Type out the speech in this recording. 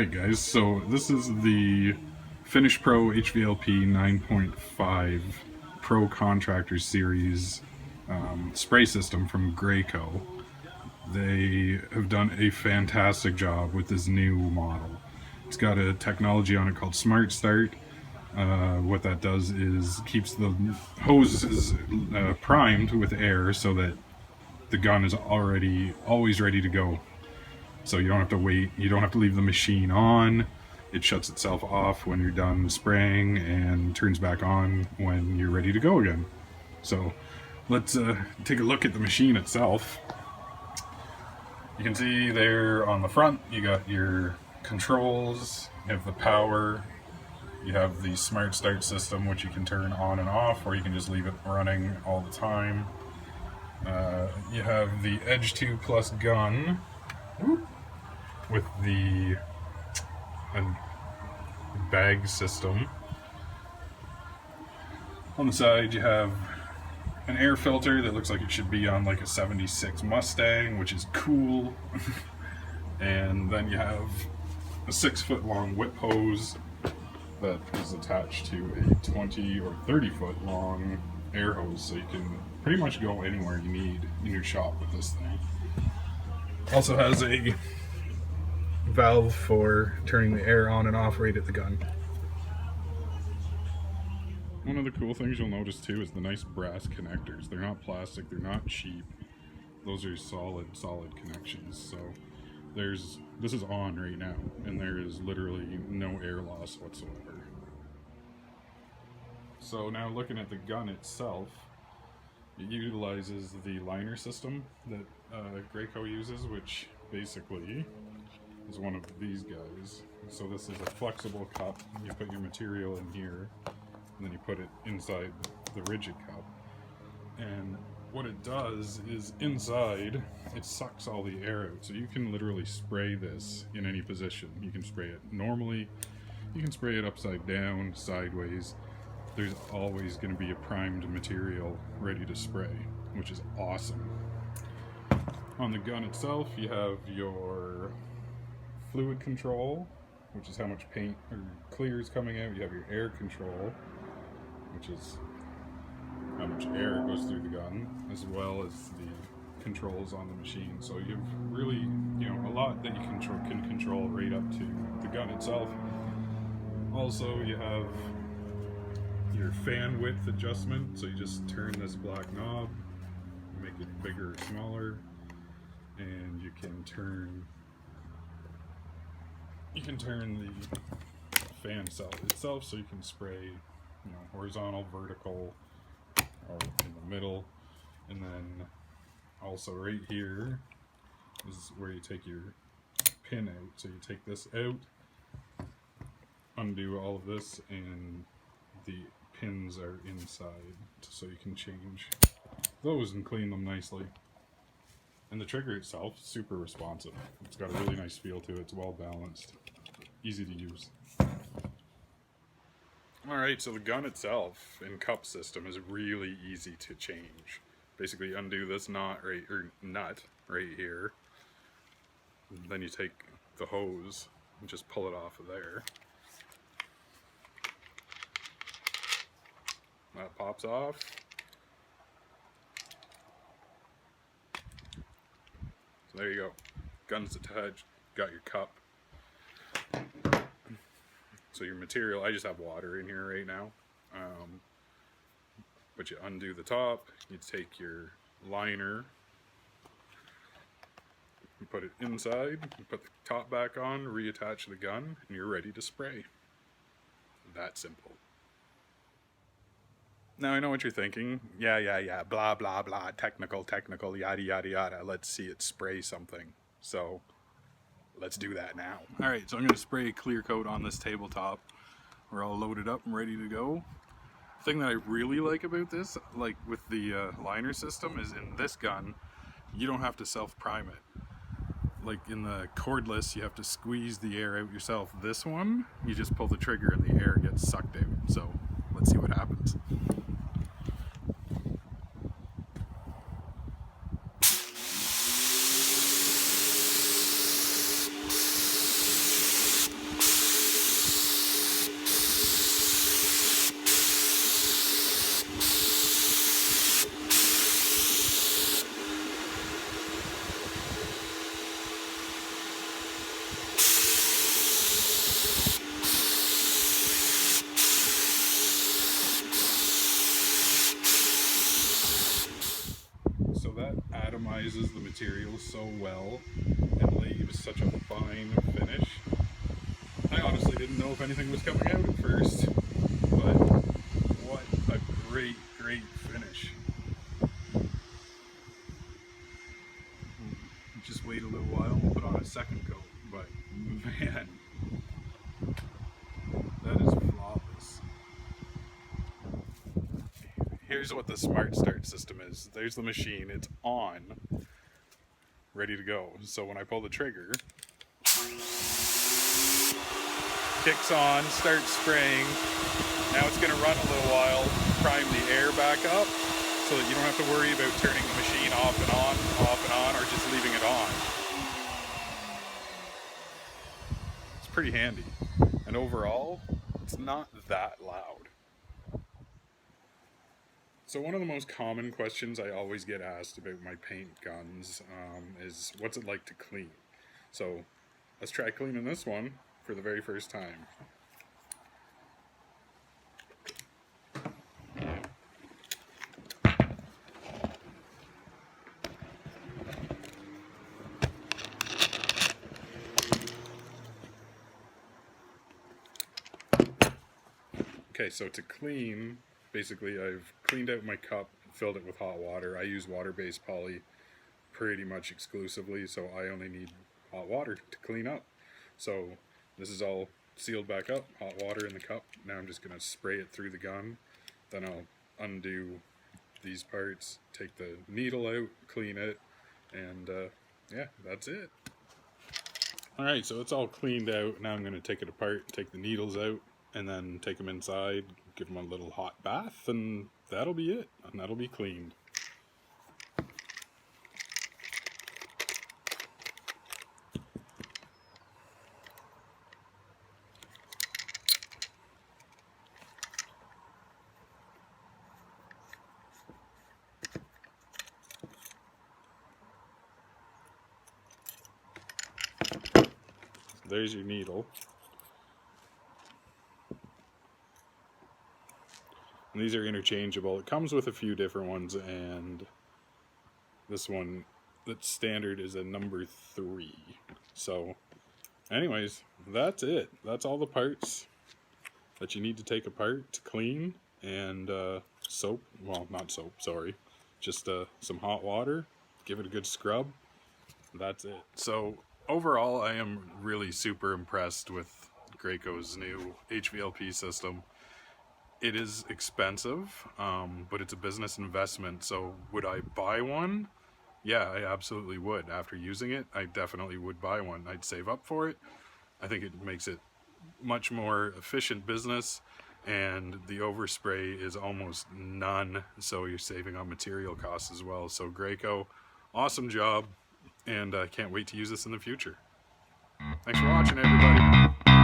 Alright guys, so this is the Finish Pro HVLP 9.5 Pro Contractor Series spray system from Graco. They have done a fantastic job with this new model. It's got a technology on it called Smart Start. What that does is keeps the hoses primed with air so that the gun is always ready to go. So you don't have to wait, you don't have to leave the machine on. It shuts itself off when you're done spraying and turns back on when you're ready to go again. So let's take a look at the machine itself. You can see there on the front, you got your controls, you have the power, you have the Smart Start system, which you can turn on and off, or you can just leave it running all the time. You have the Edge 2 Plus gun with the bag system. On the side you have an air filter that looks like it should be on like a 76 Mustang, which is cool. And then you have a 6-foot long whip hose that is attached to a 20 or 30-foot long air hose, so you can pretty much go anywhere you need in your shop with this thing. Also has a valve for turning the air on and off right at the gun. One of the cool things you'll notice too is the nice brass connectors. They're not plastic, they're not cheap. Those are solid connections. So this is on right now, and there is literally no air loss whatsoever. So now looking at the gun itself, it utilizes the liner system that Graco uses, which basically is one of these guys. So this is a flexible cup. You put your material in here, and then you put it inside the rigid cup. And what it does is inside, it sucks all the air out. So you can literally spray this in any position. You can spray it normally, you can spray it upside down, sideways. There's always going to be a primed material ready to spray, which is awesome. On the gun itself, you have your fluid control, which is how much paint or clear is coming out. You have your air control, which is how much air goes through the gun, as well as the controls on the machine. So you've really, a lot that you can control right up to the gun itself. Also, you have your fan width adjustment, so you just turn this black knob, make it bigger or smaller, and you can turn the fan cell itself so you can spray horizontal, vertical, or in the middle. And then also right here is where you take your pin out. So you take this out, undo all of this, and the pins are inside, so you can change those and clean them nicely. And the trigger itself, super responsive. It's got a really nice feel to it. It's well balanced, easy to use. Alright, so the gun itself and cup system is really easy to change. Basically undo this nut right here. And then you take the hose and just pull it off of there. That pops off. So there you go. Gun's attached, got your cup. So your material, I just have water in here right now. But you undo the top, you take your liner, you put it inside, you put the top back on, reattach the gun, and you're ready to spray. That simple. Now I know what you're thinking. Yeah, blah, blah, blah, technical, yada, yada, yada. Let's see it spray something. So let's do that now. Alright, so I'm going to spray clear coat on this tabletop. We're all loaded up and ready to go. The thing that I really like about this, like with the liner system, is in this gun, you don't have to self-prime it. Like in the cordless, you have to squeeze the air out yourself. This one, you just pull the trigger and the air gets sucked out. So let's see what happens. mixes the material so well and leaves such a fine finish. I honestly didn't know if anything was coming out at first, but what a great finish. Just wait a little while and put on a second coat, but man, that is flawless. Here's what the Smart Start system is. There's the machine, it's on, ready to go. So when I pull the trigger, kicks on, starts spraying. Now it's going to run a little while, prime the air back up, so that you don't have to worry about turning the machine off and on, or just leaving it on. It's pretty handy. And overall, it's not that loud. So one of the most common questions I always get asked about my paint guns is, what's it like to clean? So let's try cleaning this one for the very first time. Okay, so to clean, basically I've cleaned out my cup, filled it with hot water. I use water-based poly pretty much exclusively, so I only need hot water to clean up. So this is all sealed back up, hot water in the cup. Now I'm just going to spray it through the gun. Then I'll undo these parts, take the needle out, clean it, and yeah, that's it. Alright, so it's all cleaned out. Now I'm going to take it apart, take the needles out, and then take them inside, give them a little hot bath, and that'll be it, and that'll be cleaned. There's your needle. And these are interchangeable. It comes with a few different ones, and this one that's standard is a number 3. So anyways, that's it. That's all the parts that you need to take apart to clean, and soap, well, not soap, sorry, just some hot water, give it a good scrub. That's it. So overall, I am really super impressed with Graco's new HVLP system. It is expensive, but it's a business investment, so would I buy one? Yeah, I absolutely would. After using it, I definitely would buy one. I'd save up for it. I think it makes it much more efficient business, and the overspray is almost none, so you're saving on material costs as well. So Graco, awesome job, and I can't wait to use this in the future. Thanks for watching, everybody.